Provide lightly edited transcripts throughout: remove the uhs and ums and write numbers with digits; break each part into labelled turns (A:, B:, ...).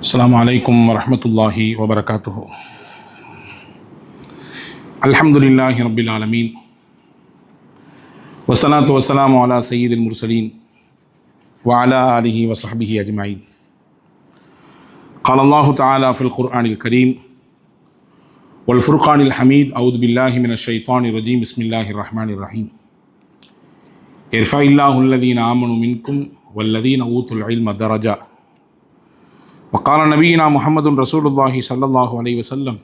A: السلام عليكم ورحمة الله وبركاته. الحمد لله رب العالمين والصلاة والسلام على سيد المرسلين وعلى آله وصحبه أجمعين. قال الله تعالى في القرآن الكريم والفرقان الحميد: أعوذ بالله من الشيطان الرجيم، بسم الله الرحمن الرحيم. يرفع الله الذين آمنوا منكم والذين أوتوا العلم درجات. وقال نبينا محمد رسول الله صلى الله عليه وسلم: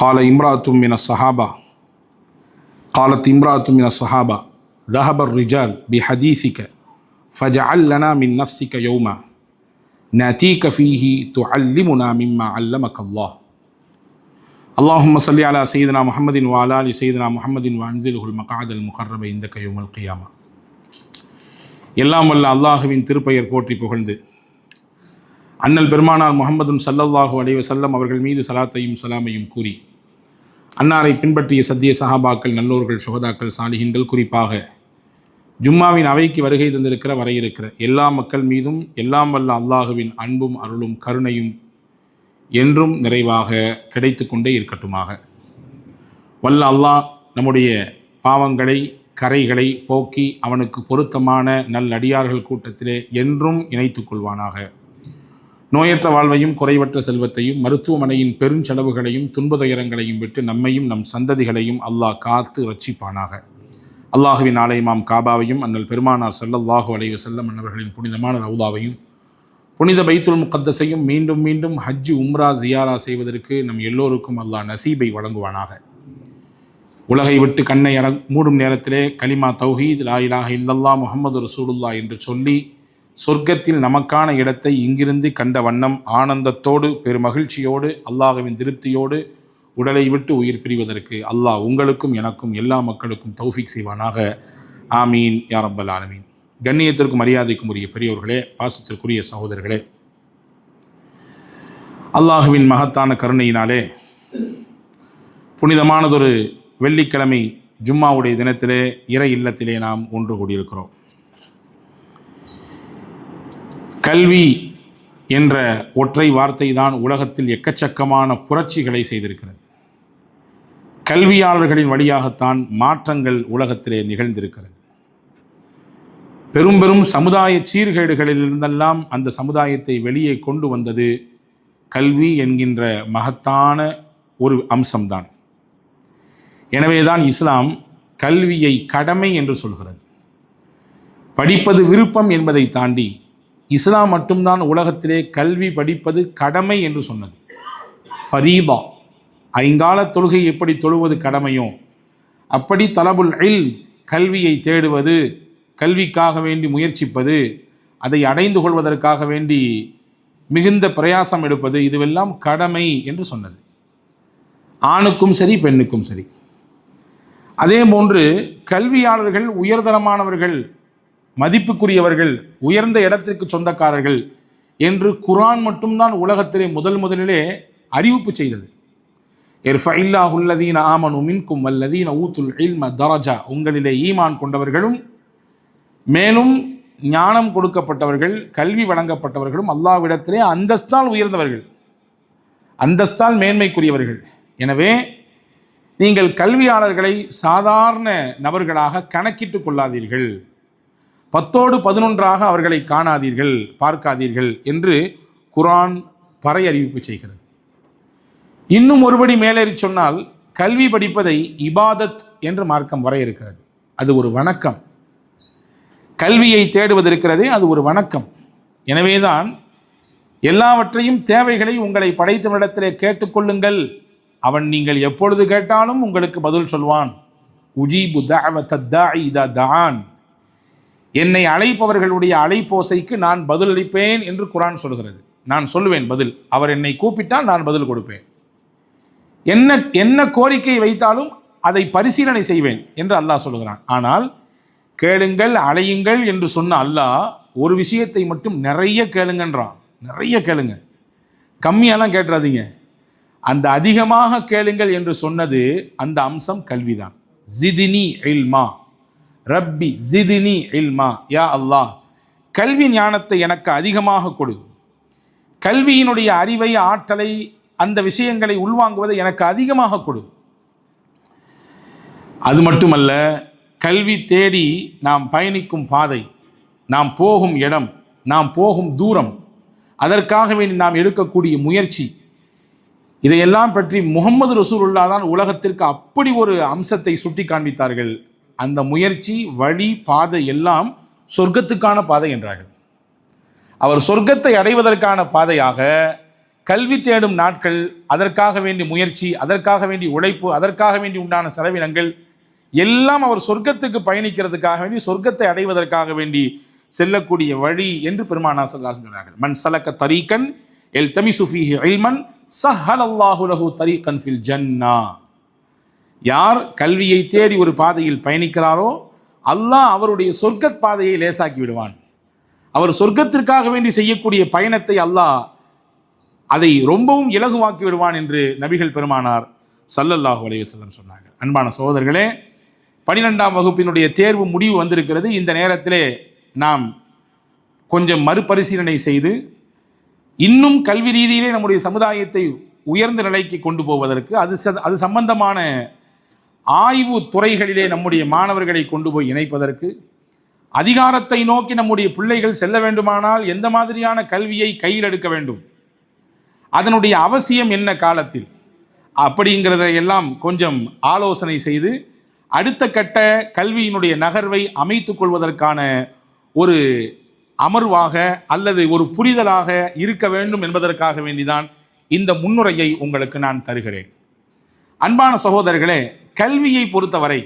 A: قالت امرأة من الصحابة ذهب الرجال بحديثك فجعل لنا من نفسك يوما نأتيك فيه تعلمنا مما علمك الله. اللهم صل على سيدنا محمد وعلى آل سيدنا محمد وأنزله المقعد المقرب عندك يوم القيامة. எல்லாம் வல்ல அல்லாஹுவின் திருப்பெயர் போற்றி புகழ்ந்து அண்ணல் பெருமானார் முஹம்மது ஸல்லல்லாஹு அலைஹி வஸல்லம் அவர்கள் மீது சலாத்தையும் சலாமையும் கூறி, அன்னாரை பின்பற்றிய சத்திய சஹாபாக்கள், நல்லோர்கள், சுஹதாக்கள், சாலிஹீன்கள், குறிப்பாக ஜும்மாவின் அவைக்கு வருகை தந்திருக்கிற வர இருக்கிற எல்லா மக்கள் மீதும் எல்லாம் வல்ல அல்லாஹுவின் அன்பும் அருளும் கருணையும் என்றும் நிறைவாக கிடைத்து கொண்டே இருக்கட்டுமாக. வல்ல அல்லாஹ் நம்முடைய பாவங்களை, கரைகளை போக்கி அவனுக்கு பொருத்தமான நல்லடியார்கள் கூட்டத்திலே என்றும் இணைத்துக் கொள்வானாக. நோயற்ற வாழ்வையும் குறைவற்ற செல்வத்தையும் மருத்துவமனையின் பெருஞ்செலவுகளையும் துன்பதுயரங்களையும் விட்டு நம்மையும் நம் சந்ததிகளையும் அல்லாஹ் காத்து ரட்சிப்பானாக. அல்லாஹுவின் ஆலயமாம் காபாவையும் அண்ணல் பெருமானார் ஸல்லல்லாஹு அலைஹி வஸல்லம் அன்னவர்களின் புனிதமான ரவுதாவையும் புனித பைத்துல் முகத்தஸையும் மீண்டும் மீண்டும் ஹஜ், உம்ரா, ஜியாரா செய்வதற்கு நம் எல்லோருக்கும் அல்லாஹ் நசீபை வழங்குவானாக. உலகை விட்டு கண்ணை மூடும் நேரத்திலே கலிமா தௌஹீத் லா இலாஹ இல்லல்லாஹ் முஹம்மது ரசூலுல்லாஹ் என்று சொல்லி சொர்க்கத்தில் நமக்கான இடத்தை இங்கிருந்து கண்ட வண்ணம் ஆனந்தத்தோடு பெருமகிழ்ச்சியோடு அல்லாஹ்வின் திருப்தியோடு உடலை விட்டு உயிர் பிரிவதற்கு அல்லாஹ் உங்களுக்கும் எனக்கும் எல்லா மக்களுக்கும் தௌஃபீக் செய்வானாக. ஆமீன் யா ரப்பல் ஆலமீன். கண்ணியத்திற்கும் மரியாதைக்கும் உரிய பெரியோர்களே, பாசத்திற்குரிய சகோதரர்களே, அல்லாஹுவின் மகத்தான கருணையினாலே புனிதமானதொரு வெள்ளிக்கிழமை ஜும்மாவுடைய தினத்திலே இறை இல்லத்திலே நாம் ஒன்று கூடியிருக்கிறோம். கல்வி என்ற ஒற்றை வார்த்தை தான் உலகத்தில் எக்கச்சக்கமான புரட்சிகளை செய்திருக்கிறது. கல்வியாளர்களின் வழியாகத்தான் மாற்றங்கள் உலகத்திலே நிகழ்ந்திருக்கிறது. பெரும் பெரும் சமுதாய சீர்கேடுகளிலிருந்தெல்லாம் அந்த சமுதாயத்தை வெளியே கொண்டு வந்தது கல்வி என்கின்ற மகத்தான ஒரு அம்சம்தான். எனவேதான் இஸ்லாம் கல்வியை கடமை என்று சொல்கிறது. படிப்பது விருப்பம் என்பதை தாண்டி இஸ்லாம் மட்டும்தான் உலகத்திலே கல்வி படிப்பது கடமை என்று சொன்னது. ஃபரீதா, ஐங்கால தொழுகை எப்படி தொழுவது கடமையோ அப்படி தலபுல் இல்ம், கல்வியை தேடுவது, கல்விக்காக வேண்டி முயற்சிப்பது, அதை அடைந்து கொள்வதற்காக வேண்டி மிகுந்த பிரயாசம் எடுப்பது, இதுவெல்லாம் கடமை என்று சொன்னது. ஆணுக்கும் சரி, பெண்ணுக்கும் சரி. அதே போன்று கல்வியாளர்கள் உயர்தரமானவர்கள், மதிப்புக்குரியவர்கள், உயர்ந்த இடத்திற்கு சொந்தக்காரர்கள் என்று குர்ஆன் மட்டும்தான் உலகத்திலே முதலிலே அறிவிப்பு செய்தது. இர்ஃபஇல்லாஹு அல்லதீன ஆமனு மின்கும் வல்லதீன ஊத்துல் இல்ம தரஜா, உங்களிலே ஈமான் கொண்டவர்களும் மேலும் ஞானம் கொடுக்கப்பட்டவர்கள், கல்வி வழங்கப்பட்டவர்களும் அல்லாஹ்விடத்திலே அந்தஸ்தால் உயர்ந்தவர்கள், அந்தஸ்தால் மேன்மைக்குரியவர்கள். எனவே நீங்கள் கல்வியாளர்களை சாதாரண நபர்களாக கணக்கிட்டு கொள்ளாதீர்கள், 10ஓடு 11ஆக அவர்களை காணாதீர்கள், பார்க்காதீர்கள் என்று குர்ஆன் பறை அறிவிப்பு செய்கிறது. இன்னும் ஒருபடி மேலேறி சொன்னால், கல்வி படிப்பதை இபாதத் என்று மார்க்கம் வரையறுக்கிறது. அது ஒரு வணக்கம். கல்வியை தேடுவதற்கிறதே அது ஒரு வணக்கம். எனவேதான் எல்லாவற்றையும், தேவைகளை உங்களை படைத்தவனிடத்திலே கேட்டுக்கொள்ளுங்கள், அவன் நீங்கள் எப்பொழுது கேட்டாலும் உங்களுக்கு பதில் சொல்வான். உஜீபு தஅவத்தத் தாஇ இதா தஆன், என்னை அழைப்பவர்களுடைய அழைப்போசைக்கு நான் பதிலளிப்பேன் என்று குர்ஆன் சொல்கிறது. நான் சொல்லுவேன் பதில், அவர் என்னை கூப்பிட்டால் நான் பதில் கொடுப்பேன். என்ன கோரிக்கை வைத்தாலும் அதை பரிசீலனை செய்வேன் என்று அல்லாஹ் சொல்லுகிறான். ஆனால் கேளுங்கள், அழையுங்கள் என்று சொன்ன அல்லாஹ் ஒரு விஷயத்தை மட்டும் நிறைய கேளுங்கன்றான். நிறைய கேளுங்க, கம்மியெல்லாம் கேட்டுறாதீங்க. அந்த அதிகமாக கேளுங்கள் என்று சொன்னது அந்த அம்சம் கல்விதான். ஜிதினி இல்மா, ரப்பி ஜிதினி இல்மா, யா அல்லாஹ் கல்வி ஞானத்தை எனக்கு அதிகமாக கொடு, கல்வியினுடைய அறிவை, ஆற்றலை, அந்த விஷயங்களை உள்வாங்குவதை எனக்கு அதிகமாக கொடு. அது மட்டுமல்ல, கல்வி தேடி நாம் பயணிக்கும் பாதை, நாம் போகும் இடம், நாம் போகும் தூரம், அதற்காக வேண்டி நாம் எடுக்கக்கூடிய முயற்சி, இதையெல்லாம் பற்றி முகமது ரசூலுல்லாஹ் தான் உலகத்திற்கு அப்படி ஒரு அம்சத்தை சுட்டி காண்பித்தார்கள். அந்த முயற்சி, வழி, பாதை எல்லாம் சொர்க்கத்துக்கான பாதை என்றார்கள். அவர் சொர்க்கத்தை அடைவதற்கான பாதையாக கல்வி தேடும் நாட்கள், அதற்காக வேண்டிய முயற்சி, அதற்காக வேண்டிய உழைப்பு, அதற்காக வேண்டி உண்டான செலவினங்கள் எல்லாம் அவர் சொர்க்கத்துக்கு பயணிக்கிறதுக்காக வேண்டி, சொர்க்கத்தை அடைவதற்காக வேண்டி செல்லக்கூடிய வழி என்று பெருமானார் ஸல்லல்லாஹு அலைஹி வஸல்லம் சொன்னார்கள். மன் சலக தரீகன் யல்தமிசு ஃபீஹி இல்மன் ஸஹ்ஹலல்லாஹு லஹு தரீகன் ஃபில் ஜன்னா. யார் கல்வியை தேடி ஒரு பாதையில் பயணிக்கிறாரோ அல்லாஹ் அவருடைய சொர்க்கத் பாதையை லேசாக்கி விடுவான். அவர் சொர்க்கத்திற்காக வேண்டி செய்யக்கூடிய பயணத்தை அல்லாஹ் அதை ரொம்பவும் இலகுவாக்கி விடுவான் என்று நபிகள் பெருமானார் ஸல்லல்லாஹு அலைஹி வஸல்லம் சொன்னார்கள். அன்பான சகோதரர்களே, 12ஆம் வகுப்பினுடைய தேர்வு முடிவு வந்திருக்கிறது. இந்த நேரத்திலே நாம் கொஞ்சம் மறுபரிசீலனை செய்து இன்னும் கல்வி ரீதியிலே நம்முடைய சமுதாயத்தை உயர்ந்த நிலைக்கு கொண்டு போவதற்கு, அது சம்பந்தமான ஆய்வு துறைகளிலே நம்முடைய மாணவர்களை கொண்டு போய் இணைப்பதற்கு, அதிகாரத்தை நோக்கி நம்முடைய பிள்ளைகள் செல்ல வேண்டுமானால் எந்த மாதிரியான கல்வியை கையில் எடுக்க வேண்டும், அதனுடைய அவசியம் என்ன காலத்தில், அப்படிங்கிறத எல்லாம் கொஞ்சம் ஆலோசனை செய்து அடுத்த கட்ட கல்வியினுடைய நகர்வை அமைத்துக் கொள்வதற்கான ஒரு அமர்வாக அல்லது ஒரு புரிதலாக இருக்க வேண்டும் என்பதற்காக வேண்டிதான் இந்த முன்னுரையை உங்களுக்கு நான் தருகிறேன். அன்பான சகோதரர்களே, கல்வியை பொறுத்தவரை,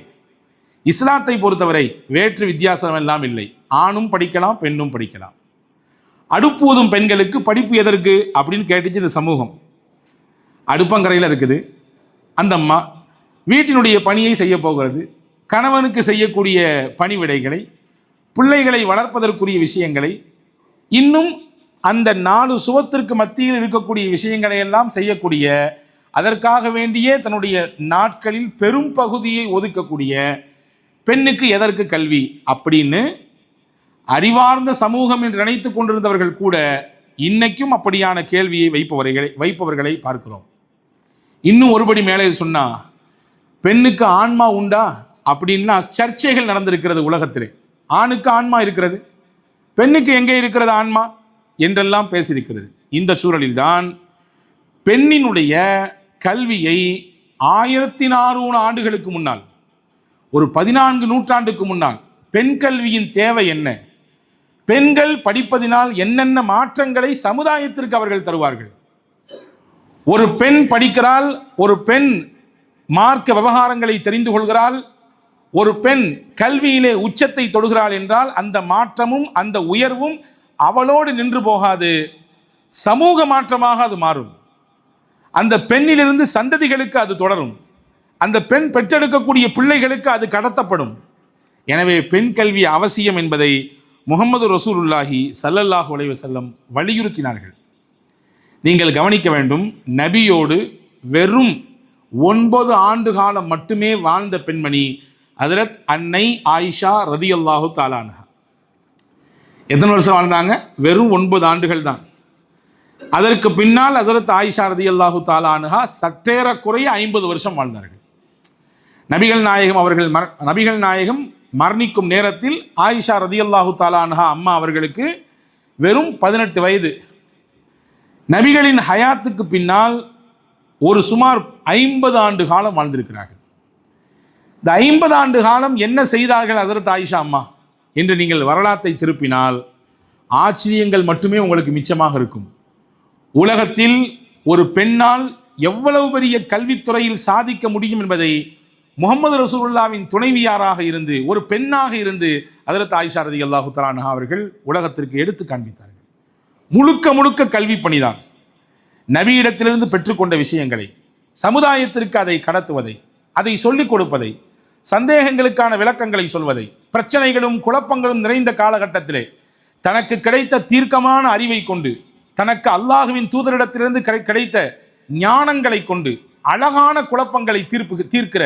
A: இஸ்லாத்தை பொறுத்தவரை வேற்று வித்தியாசம் எல்லாம் இல்லை. ஆணும் படிக்கலாம், பெண்ணும் படிக்கலாம். அடுப்பூதும் பெண்களுக்கு படிப்பு எதற்கு அப்படின்னு கேட்டுச்சு இந்த சமூகம். அடுப்பங்கரையில் இருக்குது அந்த அம்மா, வீட்டினுடைய பணியை செய்ய போகிறது, கணவனுக்கு செய்யக்கூடிய பணிவிடைகளை, பிள்ளைகளை வளர்ப்பதற்குரிய விஷயங்களை, இன்னும் அந்த 4 சுவத்திற்கு மத்தியில் இருக்கக்கூடிய விஷயங்களை எல்லாம் செய்யக்கூடிய, அதற்காக வேண்டியே தன்னுடைய நாட்களில் பெரும் பகுதியை ஒதுக்கக்கூடிய பெண்ணுக்கு எதற்கு கல்வி அப்படின்னு அறிவார்ந்த சமூகம் என்று நினைத்து கொண்டிருந்தவர்கள் கூட இன்னைக்கும் அப்படியான கேள்வியை வைப்பவர்களை பார்க்கிறோம். இன்னும் ஒருபடி மேலே சொன்னா, பெண்ணுக்கு ஆன்மா உண்டா அப்படின்லாம் சர்ச்சைகள் நடந்திருக்கிறது உலகத்திலே. ஆணுக்கு ஆன்மா இருக்கிறது, பெண்ணுக்கு எங்கே இருக்கிறது ஆன்மா என்றெல்லாம் பேசியிருக்கிறது. இந்த சூழலில்தான் பெண்ணினுடைய கல்வியை 1400 ஆண்டுகளுக்கு முன்னால், ஒரு 14 நூற்றாண்டுக்கு முன்னால் பெண் கல்வியின் தேவை என்ன, பெண்கள் படிப்பதினால் என்னென்ன மாற்றங்களை சமுதாயத்திற்கு அவர்கள் தருவார்கள், ஒரு பெண் படிக்கிறாள், ஒரு பெண் மார்க்க விவகாரங்களை தெரிந்து கொள்கிறாள், ஒரு பெண் கல்வியிலே உச்சத்தை தொடுகிறாள் என்றால் அந்த மாற்றமும் அந்த உயர்வும் அவளோடு நின்று போகாது, சமூக மாற்றமாக அது மாறும். அந்த பெண்ணிலிருந்து சந்ததிகளுக்கு அது தொடரும், அந்த பெண் பெற்றெடுக்கக்கூடிய பிள்ளைகளுக்கு அது கடத்தப்படும். எனவே பெண் கல்வி அவசியம் என்பதை முகமது ரசூலுல்லாஹி ஸல்லல்லாஹு அலைஹி வஸல்லம் வலியுறுத்தினார்கள். நீங்கள் கவனிக்க வேண்டும், நபியோடு வெறும் 9 ஆண்டு காலம் மட்டுமே வாழ்ந்த பெண்மணி ஹஜ்ரத் அன்னை ஆயிஷா ரதியல்லாஹு தஆலா அன்ஹா. எத்தனை வருஷம் வாழ்ந்தாங்க? வெறும் 9 ஆண்டுகள் தான். அதற்கு பின்னால் ஹஜ்ரத் ஆயிஷா ரதியல்லாஹு தஆலா அன்ஹா சற்றேறக்குறைய 50 வருஷம் வாழ்ந்தார்கள். நபிகள் நாயகம் மரணிக்கும் நேரத்தில் ஆயிஷா ரதியல்லாஹு தஆலா அன்ஹா அம்மா அவர்களுக்கு வெறும் 18 வயது. நபிகளின் ஹயாத்துக்கு பின்னால் ஒரு சுமார் 50 ஆண்டு காலம் வாழ்ந்திருக்கிறார்கள். இந்த 50 ஆண்டு காலம் என்ன செய்தார்கள் ஹஜ்ரத் ஆயிஷா அம்மா என்று நீங்கள் வரலாற்றை திருப்பினால் ஆச்சரியங்கள் மட்டுமே உங்களுக்கு மிச்சமாக இருக்கும். உலகத்தில் ஒரு பெண்ணால் எவ்வளவு பெரிய கல்வித்துறையில் சாதிக்க முடியும் என்பதை முகமது ரசூலுல்லாவின் துணைவியாராக இருந்து, ஒரு பெண்ணாக இருந்து ஹஜ்ரத் ஆயிஷா ரலியல்லாஹு தஆலா அன்ஹா அவர்கள் உலகத்திற்கு எடுத்து காண்பித்தார்கள். முழுக்க முழுக்க கல்வி பணிதான். நபியிடத்திலிருந்து பெற்றுக்கொண்ட விஷயங்களை, சமுதாயத்திற்கு அதை கடத்துவதை, அதை சொல்லிக் கொடுப்பதை, சந்தேகங்களுக்கான விளக்கங்களை சொல்வதை, பிரச்சனைகளும் குழப்பங்களும் நிறைந்த காலகட்டத்திலே தனக்கு கிடைத்த தீர்க்கமான அறிவை கொண்டு, தனக்கு அல்லாஹுவின் தூதரிடத்திலிருந்து கிடைத்த ஞானங்களை கொண்டு அழகான குழப்பங்களை தீர்க்கிற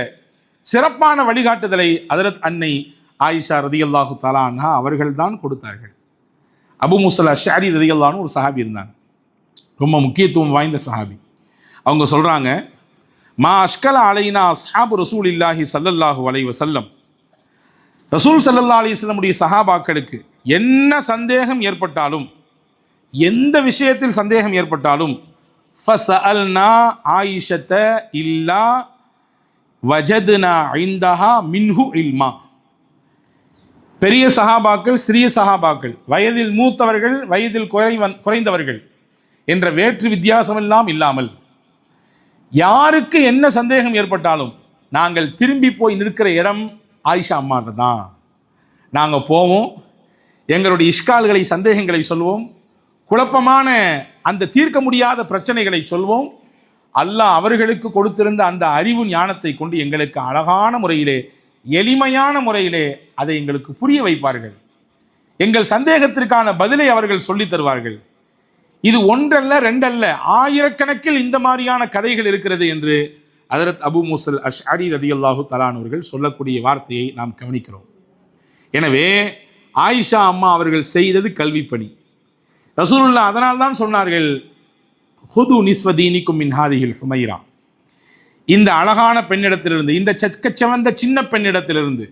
A: சிறப்பான வழிகாட்டுதலை ஹஜ்ரத் அன்னை ஆயிஷா ரதியல்லாஹு தஆலா அன்ஹா அவர்கள் தான் கொடுத்தார்கள். அபு மூஸா அஷ்அரி ரதியல்லாஹு ஒரு சஹாபி இருந்தாங்க. ரொம்ப முக்கியத்துவம் வாய்ந்த சஹாபி. அவங்க சொல்கிறாங்க, மா அஷ்கல அலைனா அஸ்ஹாபு ரசூலில்லாஹி ஸல்லல்லாஹு அலைஹி வஸல்லம், ரசூல் ஸல்லல்லாஹு அலைஹி வஸல்லமுடைய சஹாபாக்களுக்கு என்ன சந்தேகம் ஏற்பட்டாலும், எந்த விஷயத்தில் சந்தேகம் ஏற்பட்டாலும், ஃபஸஅல்னா ஆயிஷத இல்லா வஜத்னா இந்தஹா மின்ஹு இல்மா. பெரிய சஹாபாக்கள், சிறிய சஹாபாக்கள், வயதில் மூத்தவர்கள், வயதில் குறைந்தவர்கள் என்ற வேற்று வித்தியாசமெல்லாம் இல்லாமல் யாருக்கு என்ன சந்தேகம் ஏற்பட்டாலும் நாங்கள் திரும்பி போய் நிற்கிற இடம் ஆயிஷா அம்மாட்ட தான். நாங்கள் போவோம், எங்களுடைய இஷ்கால்களை, சந்தேகங்களை சொல்வோம், குழப்பமான அந்த தீர்க்க முடியாத பிரச்சனைகளை சொல்வோம். அல்லாஹ் அவர்களுக்கு கொடுத்திருந்த அந்த அறிவு ஞானத்தை கொண்டு எங்களுக்கு அழகான முறையிலே, எளிமையான முறையிலே அதை எங்களுக்கு புரிய வைப்பார்கள். எங்கள் சந்தேகத்திற்கான பதிலை அவர்கள் சொல்லித் தருவார்கள். இது ஒன்றல்ல, ரெண்டல்ல, ஆயிரக்கணக்கில் இந்த மாதிரியான கதைகள் இருக்கிறது என்று ஹஜ்ரத் அபு மூஸல் அஷ்அரி ரலியல்லாஹு தஆலா அவர்கள் சொல்லக்கூடிய வார்த்தையை நாம் கவனிக்கிறோம். எனவே ஆயிஷா அம்மா அவர்கள் செய்தது கல்வி பணி. ரசூலுல்லாஹ் அதனால் தான் சொன்னார்கள், ஹுது நிஸ்வதீனிக்கும் மின் ஹாதிஹில் ஹுமைரா, இந்த அழகான பெண்ணிடத்திலிருந்து, இந்த செக்கச்சவந்த சின்ன பெண்ணிடத்திலிருந்து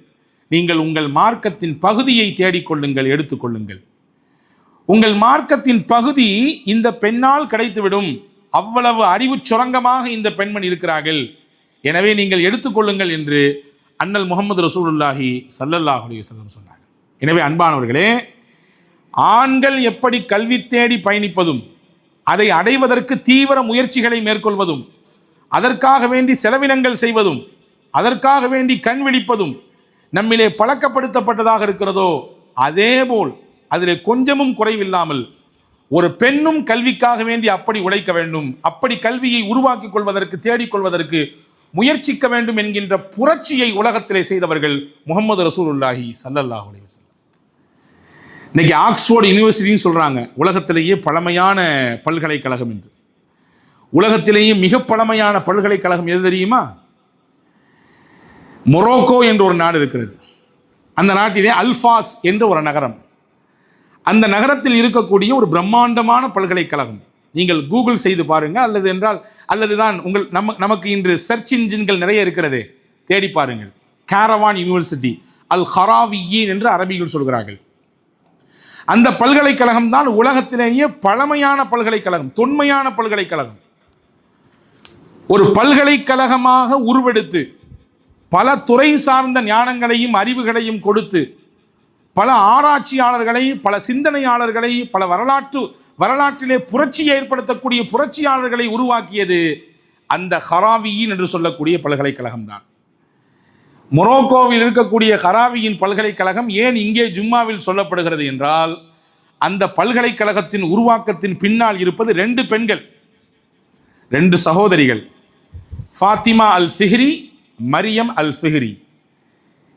A: நீங்கள் உங்கள் மார்க்கத்தின் பகுதியை தேடிக்கொள்ளுங்கள், எடுத்துக்கொள்ளுங்கள். உங்கள் மார்க்கத்தின் பகுதி இந்த பெண்ணால் கிடைத்துவிடும். அவ்வளவு அறிவு சுரங்கமாக இந்த பெண்மணி இருக்கிறார்கள். எனவே நீங்கள் எடுத்துக்கொள்ளுங்கள் என்று அண்ணல் முஹம்மது ரசூலுல்லாஹி ஸல்லல்லாஹு அலைஹி வஸல்லம் சொன்னார்கள். எனவே அன்பானவர்களே, ஆண்கள் எப்படி கல்வி தேடி பயணிப்பதும், அதை அடைவதற்கு தீவிர முயற்சிகளை மேற்கொள்வதும், அதற்காக வேண்டி செலவினங்கள் செய்வதும், அதற்காக வேண்டி கண் விழிப்பதும் நம்மிலே பழக்கப்படுத்தப்பட்டதாக இருக்கிறதோ, அதேபோல் அதிலே கொஞ்சமும் குறைவில்லாமல் ஒரு பெண்ணும் கல்விக்காக வேண்டி அப்படி உழைக்க வேண்டும், அப்படி கல்வியை உருவாக்கிக் கொள்வதற்கு, தேடிக்கொள்வதற்கு முயற்சிக்க வேண்டும் என்கின்ற புரட்சியை உலகத்திலே செய்தவர்கள் முஹம்மது ரசூலுல்லாஹி ஸல்லல்லாஹு அலைஹி வஸல்லம். இன்னைக்கு ஆக்ஸ்போர்டு யூனிவர்சிட்டின்னு சொல்றாங்க, உலகத்திலேயே பழமையான பல்கலைக்கழகம் என்று. உலகத்திலேயே மிக பழமையான பல்கலைக்கழகம் எது தெரியுமா? மொரோக்கோ என்ற ஒரு நாடு இருக்கிறது. அந்த நாட்டிலே அல்ஃபாஸ் என்ற ஒரு நகரம். அந்த நகரத்தில் இருக்கக்கூடிய ஒரு பிரம்மாண்டமான பல்கலைக்கழகம். நீங்கள் கூகுள் செய்து பாருங்க, அல்லதுதான் நமக்கு இன்று சர்ச் இன்ஜின்கள் நிறைய இருக்கிறது, தேடி பாருங்கள். காரவான் யூனிவர்சிட்டி, அல் ஹராவியீன் என்று அரபிகள் சொல்கிறார்கள். அந்த பல்கலைக்கழகம் தான் உலகத்திலேயே பழமையான பல்கலைக்கழகம், தொன்மையான பல்கலைக்கழகம். ஒரு பல்கலைக்கழகமாக உருவெடுத்து பல துறை சார்ந்த ஞானங்களையும் அறிவுகளையும் கொடுத்து பல ஆராய்ச்சியாளர்களை, பல சிந்தனையாளர்களை, பல வரலாற்றிலே புரட்சி ஏற்படுத்தக்கூடிய புரட்சியாளர்களை உருவாக்கியது அந்த ஹராவியின் என்று சொல்லக்கூடிய பல்கலைக்கழகம் தான். மொரோக்கோவில் இருக்கக்கூடிய ஹராவியின் பல்கலைக்கழகம் ஏன் இங்கே ஜும்மாவில் சொல்லப்படுகிறது என்றால், அந்த பல்கலைக்கழகத்தின் உருவாக்கத்தின் பின்னால் இருப்பது 2 பெண்கள், 2 சகோதரிகள், ஃபாத்திமா அல் ஃபிஹ்ரி, மரியம் அல் ஃபிஹ்ரி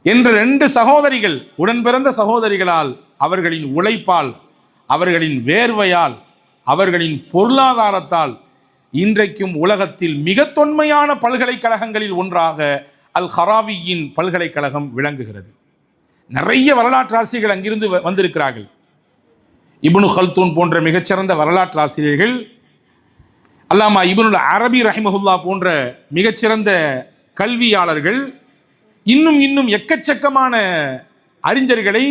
A: என்ற 2 சகோதரிகள், உடன் பிறந்த சகோதரிகளால், அவர்களின் உழைப்பால், அவர்களின் வேர்வையால், அவர்களின் பொருளாதாரத்தால் இன்றைக்கும் உலகத்தில் மிக தொன்மையான பல்கலைக்கழகங்களில் ஒன்றாக அல் ஹராவியின் பல்கலைக்கழகம் விளங்குகிறது. நிறைய வரலாற்று ஆசிரியர்கள் அங்கிருந்து வந்திருக்கிறார்கள். இப்னு ஹல்தூன் போன்ற மிகச்சிறந்த வரலாற்று ஆசிரியர்கள், அல்லாமா இப்னுல் அரபி ரஹிமஹுல்லா போன்ற மிகச்சிறந்த கல்வியாளர்கள், இன்னும் எக்கச்சக்கமான அறிஞர்களை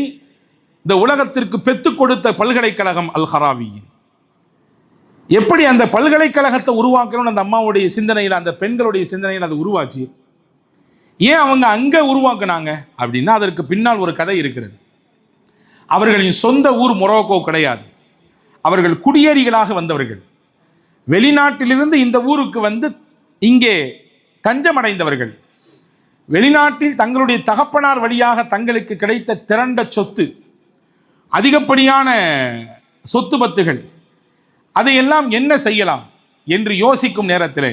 A: இந்த உலகத்திற்கு பெற்றுக் கொடுத்த பல்கலைக்கழகம் அல் ஹராவியின். எப்படி அந்த பல்கலைக்கழகத்தை உருவாக்கணும்னு அந்த அம்மாவுடைய சிந்தனையில், அந்த பெண்களுடைய சிந்தனையில் அது உருவாச்சு. ஏன் அவங்க அங்கே உருவாக்குனாங்க அப்படின்னா, அதற்கு பின்னால் ஒரு கதை இருக்கிறது. அவர்களின் சொந்த ஊர் மொரோக்கோ கிடையாது. அவர்கள் குடியேறிகளாக வந்தவர்கள். வெளிநாட்டிலிருந்து இந்த ஊருக்கு வந்து இங்கே தஞ்சமடைந்தவர்கள். வெளிநாட்டில் தங்களுடைய தகப்பனார் வழியாக தங்களுக்கு கிடைத்த திரண்ட சொத்து, அதிகப்படியான சொத்து பத்துகள், அதையெல்லாம் என்ன செய்யலாம் என்று யோசிக்கும் நேரத்தில்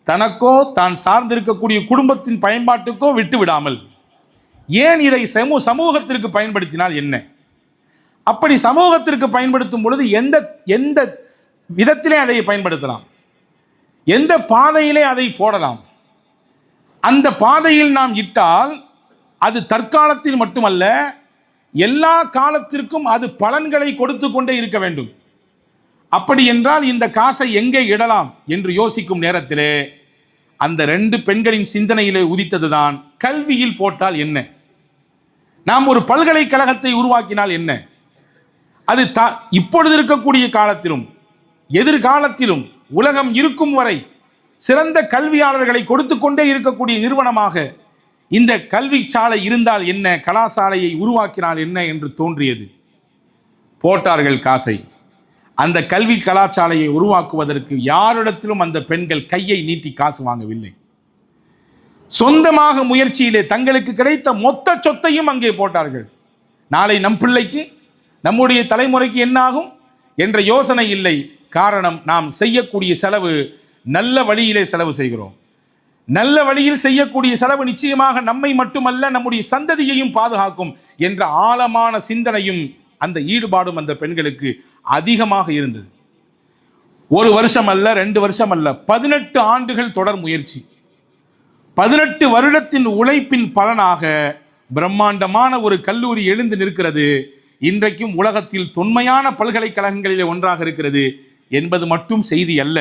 A: தனக்கோ தான் சார்ந்திருக்கக்கூடிய குடும்பத்தின் பயன்பாட்டுக்கோ விட்டு விடாமல், ஏன் இதை சமூகத்திற்கு பயன்படுத்தினால் என்ன, அப்படி சமூகத்திற்கு பயன்படுத்தும் பொழுது எந்த விதத்திலே அதை பயன்படுத்தலாம், எந்த பாதையிலே அதை போடலாம், அந்த பாதையில் நாம் இட்டால் அது தற்காலத்தில் மட்டுமல்ல, எல்லா காலத்திற்கும் அது பலன்களை கொடுத்து கொண்டே இருக்க வேண்டும். அப்படி என்றால் இந்த காசை எங்கே இடலாம் என்று யோசிக்கும் நேரத்திலே அந்த 2 பெண்களின் சிந்தனையிலே உதித்ததுதான் கல்வியில் போட்டால் என்ன, நாம் ஒரு பல்கலைக்கழகத்தை உருவாக்கினால் என்ன, அது இப்பொழுது இருக்கக்கூடிய காலத்திலும் எதிர்காலத்திலும் உலகம் இருக்கும் வரை சிறந்த கல்வியாளர்களை கொடுத்து கொண்டே இருக்கக்கூடிய நிறுவனமாக இந்த கல்வி சாலை இருந்தால் என்ன, கலாசாலையை உருவாக்கினால் என்ன என்று தோன்றியது. போட்டார்கள் காசை. அந்த கல்வி கலாசாலையை உருவாக்குவதற்கு யாரிடத்திலும் அந்த பெண்கள் கையை நீட்டி காசு வாங்கவில்லை. சொந்தமாக முயற்சியிலே தங்களுக்கு கிடைத்த மொத்த சொத்தையும் அங்கே போட்டார்கள். நாளை நம் பிள்ளைக்கு, நம்முடைய தலைமுறைக்கு என்ன ஆகும் என்ற யோசனை இல்லை. காரணம், நாம் செய்யக்கூடிய செலவு நல்ல வழியிலே செலவு செய்கிறோம். நல்ல வழியில் செய்யக்கூடிய செலவு நிச்சயமாக நம்மை மட்டுமல்ல நம்முடைய சந்ததியையும் பாதுகாக்கும் என்ற ஆழமான சிந்தனையும் அந்த ஈடுபாடும் அந்த பெண்களுக்கு அதிகமாக இருந்தது. 1 வருஷம் அல்ல, 2 வருஷம் அல்ல, 18 ஆண்டுகள் தொடர் முயற்சி. 18 வருடத்தின் உழைப்பின் பலனாக பிரம்மாண்டமான ஒரு கல்லூரி எழுந்து நிற்கிறது. இன்றைக்கும் உலகத்தில் தொன்மையான பல்கலைக்கழகங்களிலே ஒன்றாக இருக்கிறது என்பது மட்டும் செய்தி அல்ல.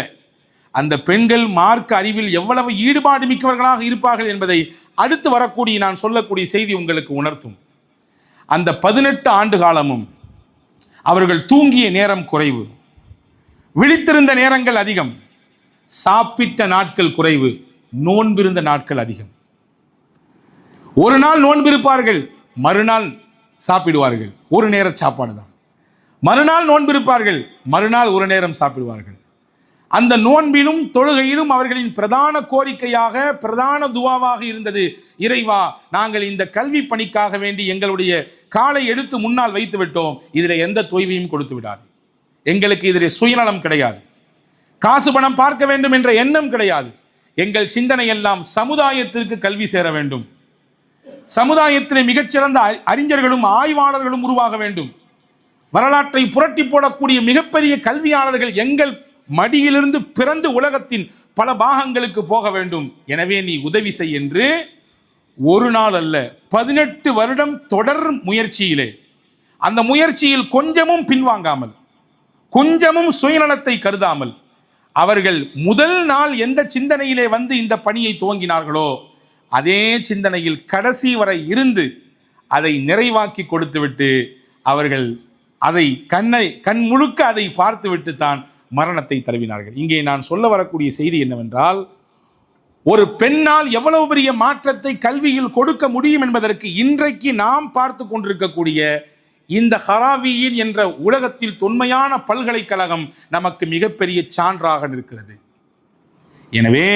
A: அந்த பெண்கள் மார்க்க அறிவில் எவ்வளவு ஈடுபாடு மிக்கவர்களாக இருப்பார்கள் என்பதை அடுத்து வரக்கூடிய நான் சொல்லக்கூடிய செய்தி உங்களுக்கு உணர்த்தும். அந்த 18 ஆண்டு காலமும் அவர்கள் தூங்கிய நேரம் குறைவு, விழித்திருந்த நேரங்கள் அதிகம், சாப்பிட்ட நாட்கள் குறைவு, நோன்பிருந்த நாட்கள் அதிகம். ஒரு நாள் நோன்பிருப்பார்கள், மறுநாள் சாப்பிடுவார்கள், ஒரு நேர சாப்பாடு தான். மறுநாள் நோன்பிருப்பார்கள், மறுநாள் ஒரு நேரம் சாப்பிடுவார்கள். அந்த நோன்பிலும் தொழுகையிலும் அவர்களின் பிரதான கோரிக்கையாக, பிரதான துவாவாக இருந்தது, இறைவா, நாங்கள் இந்த கல்வி பணிக்காக வேண்டி எங்களுடைய காலை எடுத்து முன்னால் வைத்து விட்டோம், இதில் எந்த தொய்வையும் கொடுத்து விடாது. எங்களுக்கு இதில் சுயநலம் கிடையாது, காசு பணம் பார்க்க வேண்டும் என்ற எண்ணம் கிடையாது. எங்கள் சிந்தனை எல்லாம் சமுதாயத்திற்கு கல்வி சேர வேண்டும், சமுதாயத்திலே மிகச்சிறந்த அறிஞர்களும் ஆய்வாளர்களும் உருவாக வேண்டும், வரலாற்றை புரட்டி போடக்கூடிய மிகப்பெரிய கல்வியாளர்கள் எங்கள் மடியிலிருந்து பிறந்து உலகத்தின் பல பாகங்களுக்கு போக வேண்டும். எனவே நீ உதவி செய் என்று ஒரு நாள் அல்ல, 18 வருடம் தொடர் முயற்சியிலே, அந்த முயற்சியில் கொஞ்சமும் பின்வாங்காமல், கொஞ்சமும் சுயநலத்தை கருதாமல், அவர்கள் முதல் நாள் எந்த சிந்தனையிலே வந்து இந்த பணியை துவங்கினார்களோ அதே சிந்தனையில் கடைசி வரை இருந்து அதை நிறைவாக்கி கொடுத்துவிட்டு அவர்கள் அதை கண் முழுக்க அதை பார்த்துவிட்டு தான் மரணத்தை தழுவினார்கள். இங்கே நான் சொல்ல வரக்கூடிய செய்தி என்னவென்றால், ஒரு பெண்ணால் எவ்வளவு பெரிய மாற்றத்தை கல்வியில் கொடுக்க முடியும் என்பதற்கு இன்றைக்கு நாம் பார்த்து கொண்டிருக்கக்கூடிய இந்த ஹராவியின் என்ற உலகத்தில் தொன்மையான பல்கலைக்கழகம் நமக்கு மிகப்பெரிய சான்றாக இருக்கிறது. எனவே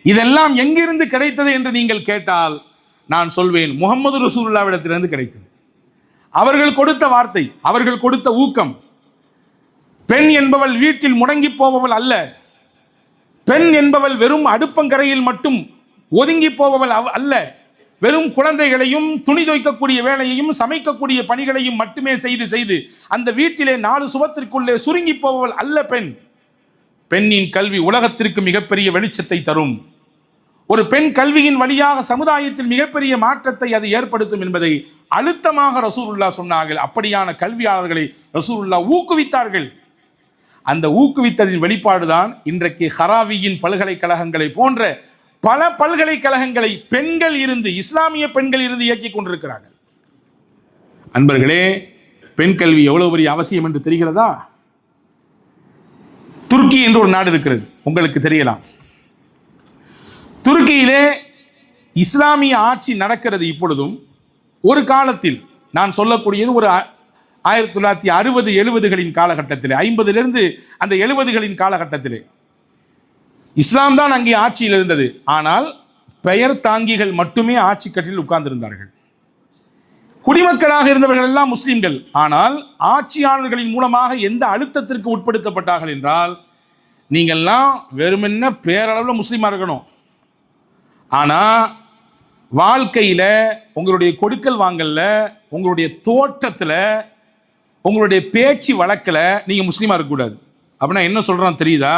A: இதெல்லாம் எங்கிருந்து கிடைத்தது என்று நீங்கள் கேட்டால் நான் சொல்வேன், முகமது ரசூலுல்லாஹ்விடத்திலிருந்து கிடைத்தது. அவர்கள் கொடுத்த வார்த்தை, அவர்கள் கொடுத்த ஊக்கம். பெண் என்பவள் வீட்டில் முடங்கி போபவள் அல்ல, பெண் என்பவள் வெறும் அடுப்பங்கரையில் மட்டும் ஒதுங்கி போபவள் அல்ல, வெறும் குழந்தைகளையும் துணி துவைக்கக்கூடிய வேலையையும் சமைக்கக்கூடிய பணிகளையும் மட்டுமே செய்து அந்த வீட்டிலே 4 சுவத்திற்குள்ளே சுருங்கி போபவள் அல்ல பெண். பெண்ணின் கல்வி உலகத்திற்கு மிகப்பெரிய வெளிச்சத்தை தரும். ஒரு பெண் கல்வியின் வழியாக சமுதாயத்தில் மிகப்பெரிய மாற்றத்தை அது ஏற்படுத்தும் என்பதை அழுத்தமாக ரசூலுல்லாஹ் சொன்னார்கள். அப்படியான கல்வியாளர்களை ரசூலுல்லாஹ் ஊக்குவித்தார்கள். அந்த ஊக்குவித்ததின் வெளிப்பாடுதான் இன்றைக்கு ஹராவியின் பல்கலைக்கழகங்களை போன்ற பல பல்கலைக்கழகங்களை பெண்கள் இருந்து, இஸ்லாமிய பெண்கள் இருந்து இயக்கிக் கொண்டிருக்கிறார்கள். அன்பர்களே, பெண் கல்வி எவ்வளவு பெரிய அவசியம் என்று தெரிகிறதா? துருக்கி என்று ஒரு நாடு இருக்கிறது, உங்களுக்கு தெரியலாம். துருக்கியிலே இஸ்லாமிய ஆட்சி நடக்கிறது இப்பொழுதும். ஒரு காலத்தில் நான் சொல்லக்கூடியது ஒரு 1960-70களின் காலகட்டத்தில், 50லிருந்து அந்த 70களின் காலகட்டத்தில் இஸ்லாம் தான் அங்கே ஆட்சியில் இருந்தது. ஆனால் பெயர் தாங்கிகள் மட்டுமே ஆட்சி கட்டில் உட்கார்ந்திருந்தார்கள். குடிமக்களாக இருந்தவர்கள் எல்லாம் முஸ்லிம்கள். ஆனால் ஆட்சியாளர்களின் மூலமாக எந்த அழுத்தத்திற்கு உட்படுத்தப்பட்டார்கள் என்றால், நீங்கள்லாம் வெறுமென்ன பேரளவில் முஸ்லீமாக இருக்கணும், ஆனால் வாழ்க்கையில் உங்களுடைய கொடுக்கல் வாங்கல, உங்களுடைய தோற்றத்தில், உங்களுடைய பேச்சு வழக்கில் நீங்கள் முஸ்லீமாக இருக்கக்கூடாது. அப்படின்னா என்ன சொல்கிறோம் தெரியுதா?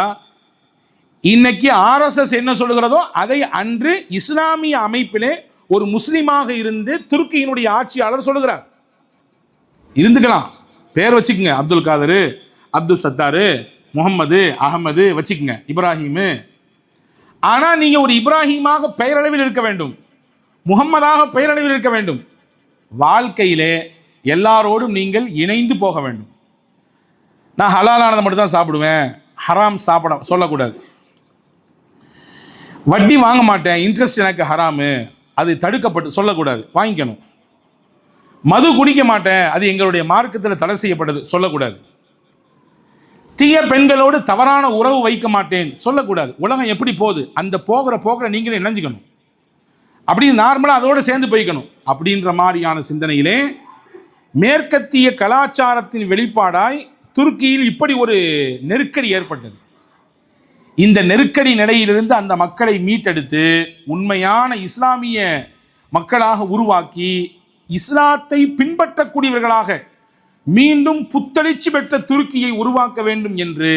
A: இன்னைக்கு ஆர்எஸ்எஸ் என்ன சொல்லுகிறதோ அதை அன்று இஸ்லாமிய அமைப்பிலே ஒரு முஸ்லீமாக இருந்து துருக்கியினுடைய ஆட்சியாளர் சொல்லுகிறார். இருந்துக்கலாம், பேர் வச்சுக்கோங்க, அப்துல் காதர், அப்துல் சத்தாரு, முகம்மது, அகமது வச்சுக்கங்க, இப்ராஹிமு. ஆனால் நீங்கள் ஒரு இப்ராஹிமாக பெயரளவில் இருக்க வேண்டும், முகம்மதாக பெயரளவில் இருக்க வேண்டும். வாழ்க்கையிலே எல்லாரோடும் நீங்கள் இணைந்து போக வேண்டும். நான் ஹலாலானதை மட்டும் தான் சாப்பிடுவேன், ஹராம் சாப்பிட சொல்லக்கூடாது. வட்டி வாங்க மாட்டேன், இன்ட்ரெஸ்ட் எனக்கு ஹராமு, அது தடுக்கப்பட்டு சொல்லக்கூடாது, வாங்கிக்கணும். மது குடிக்க மாட்டேன், அது எங்களுடைய மார்க்கத்தில் தடை செய்யப்பட்டது, சொல்லக்கூடாது. தீய பெண்களோடு தவறான உறவு வைக்க மாட்டேன் சொல்லக்கூடாது. உலகம் எப்படி போகுது, அந்த போகிற நீங்களே நினைஞ்சுக்கணும். அப்படி நார்மலாக அதோடு சேர்ந்து போய்க்கணும். அப்படின்ற மாதிரியான சிந்தனையிலே மேற்கத்திய கலாச்சாரத்தின் வெளிப்பாடாய் துருக்கியில் இப்படி ஒரு நெருக்கடி ஏற்பட்டது. இந்த நெருக்கடி நிலையிலிருந்து அந்த மக்களை மீட்டெடுத்து உண்மையான இஸ்லாமிய மக்களாக உருவாக்கி இஸ்லாத்தை பின்பற்றக்கூடியவர்களாக மீண்டும் புத்தெழுச்சி பெற்ற துருக்கியை உருவாக்க வேண்டும் என்று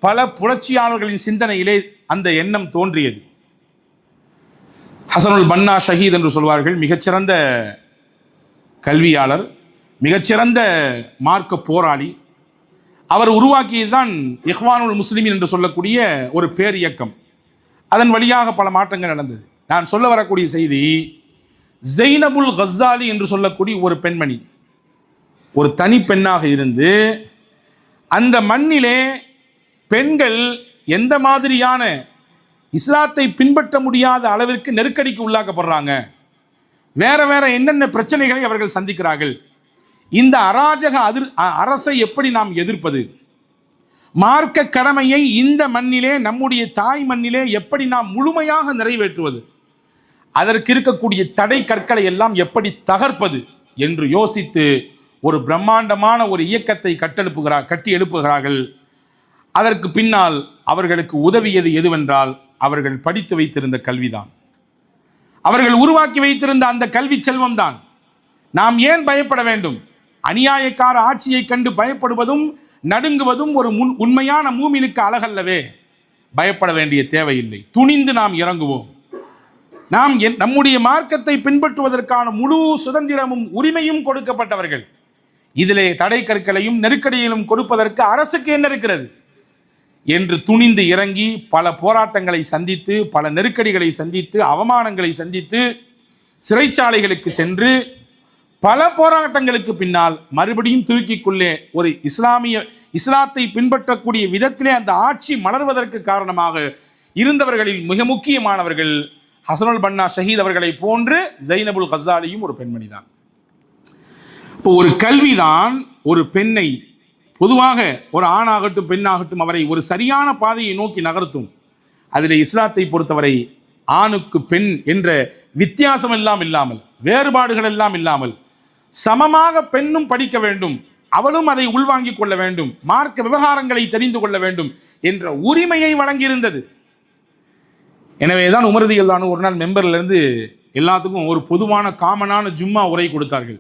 A: பல புரட்சியாளர்களின் சிந்தனையிலே அந்த எண்ணம் தோன்றியது. ஹசனுல் பன்னா ஷஹீத் என்று சொல்வார்கள். மிகச்சிறந்த கல்வியாளர், மிகச்சிறந்த மார்க்க போராளி. அவர் உருவாக்கியதுதான் இஹ்வானுல் முஸ்லிமீன் என்று சொல்லக்கூடிய ஒரு பேர் இயக்கம். அதன் வழியாக பல மாற்றங்கள் நடந்தது. நான் சொல்ல வரக்கூடிய செய்தி, ஜெய்னபுல் கஸ்ஸாலி என்று சொல்லக்கூடிய ஒரு பெண்மணி, ஒரு தனி பெண்ணாக இருந்து அந்த மண்ணிலே பெண்கள் எந்த மாதிரியான இஸ்லாத்தை பின்பற்ற முடியாத அளவிற்கு நெருக்கடிக்கு உள்ளாக்கப்படுறாங்க, வேற என்னென்ன பிரச்சனைகளை அவர்கள் சந்திக்கிறார்கள், இந்த அராஜக அரசை எப்படி நாம் எதிர்ப்பது, மார்க்க கடமையை இந்த மண்ணிலே நம்முடைய தாய் மண்ணிலே எப்படி நாம் முழுமையாக நிறைவேற்றுவது, அதற்கு இருக்கக்கூடிய தடை கற்களை எல்லாம் எப்படி தகர்ப்பது என்று யோசித்து ஒரு பிரம்மாண்டமான ஒரு இயக்கத்தை கட்டி எழுப்புகிறார்கள். அதற்கு பின்னால் அவர்களுக்கு உதவியது எதுவென்றால் அவர்கள் படித்து வைத்திருந்த கல்விதான், அவர்கள் உருவாக்கி வைத்திருந்த அந்த கல்வி செல்வம் தான். நாம் ஏன் பயப்பட வேண்டும்? அநியாயக்கார ஆட்சியை கண்டு பயப்படுவதும் நடுங்குவதும் ஒரு உண்மையான மூமினுக்கு அழகல்லவே. பயப்பட வேண்டிய தேவையில்லை, துணிந்து நாம் இறங்குவோம். நாம் நம்முடைய மார்க்கத்தை பின்பற்றுவதற்கான முழு சுதந்திரமும் உரிமையும் கொடுக்கப்பட்டவர்கள். இதிலே தடை கற்களையும் நெருக்கடியிலும் கொடுப்பதற்கு அரசுக்கு என்ன இருக்கிறது என்று துணிந்து இறங்கி பல போராட்டங்களை சந்தித்து, பல நெருக்கடிகளை சந்தித்து, அவமானங்களை சந்தித்து, சிறைச்சாலைகளுக்கு சென்று பல போராட்டங்களுக்கு பின்னால் மறுபடியும் துருக்கிக்குள்ளே ஒரு இஸ்லாத்தை பின்பற்றக்கூடிய விதத்திலே அந்த ஆட்சி மலர்வதற்கு காரணமாக இருந்தவர்களில் மிக முக்கியமானவர்கள் ஹசனுல் பன்னா ஷஹீத் அவர்களை போன்று ஜெய்னபுல் கஸ்ஸாலியும் ஒரு பெண்மணி தான். இப்போ ஒரு கல்விதான் ஒரு பெண்ணை, பொதுவாக ஒரு ஆணாகட்டும் பெண்ணாகட்டும், அவரை ஒரு சரியான பாதையை நோக்கி நகர்த்தும். அதில் இஸ்லாத்தை பொறுத்தவரை ஆணுக்கு பெண் என்ற வித்தியாசம் எல்லாம் இல்லாமல், வேறுபாடுகள் எல்லாம் இல்லாமல் சமமாக பெண்ணும் படிக்க வேண்டும், அவளும் அதை உள்வாங்கிக் கொள்ள வேண்டும், மார்க்க விவகாரங்களை தெரிந்து கொள்ள வேண்டும் என்ற உரிமையை வழங்கியிருந்தது. எனவேதான் உமர் ரலியல்லாஹு அன்ஹு ஒரு நாள் மெம்பர்லேருந்து எல்லாத்துக்கும் ஒரு பொதுவான காமனான ஜும்மா உரை கொடுத்தார்கள்.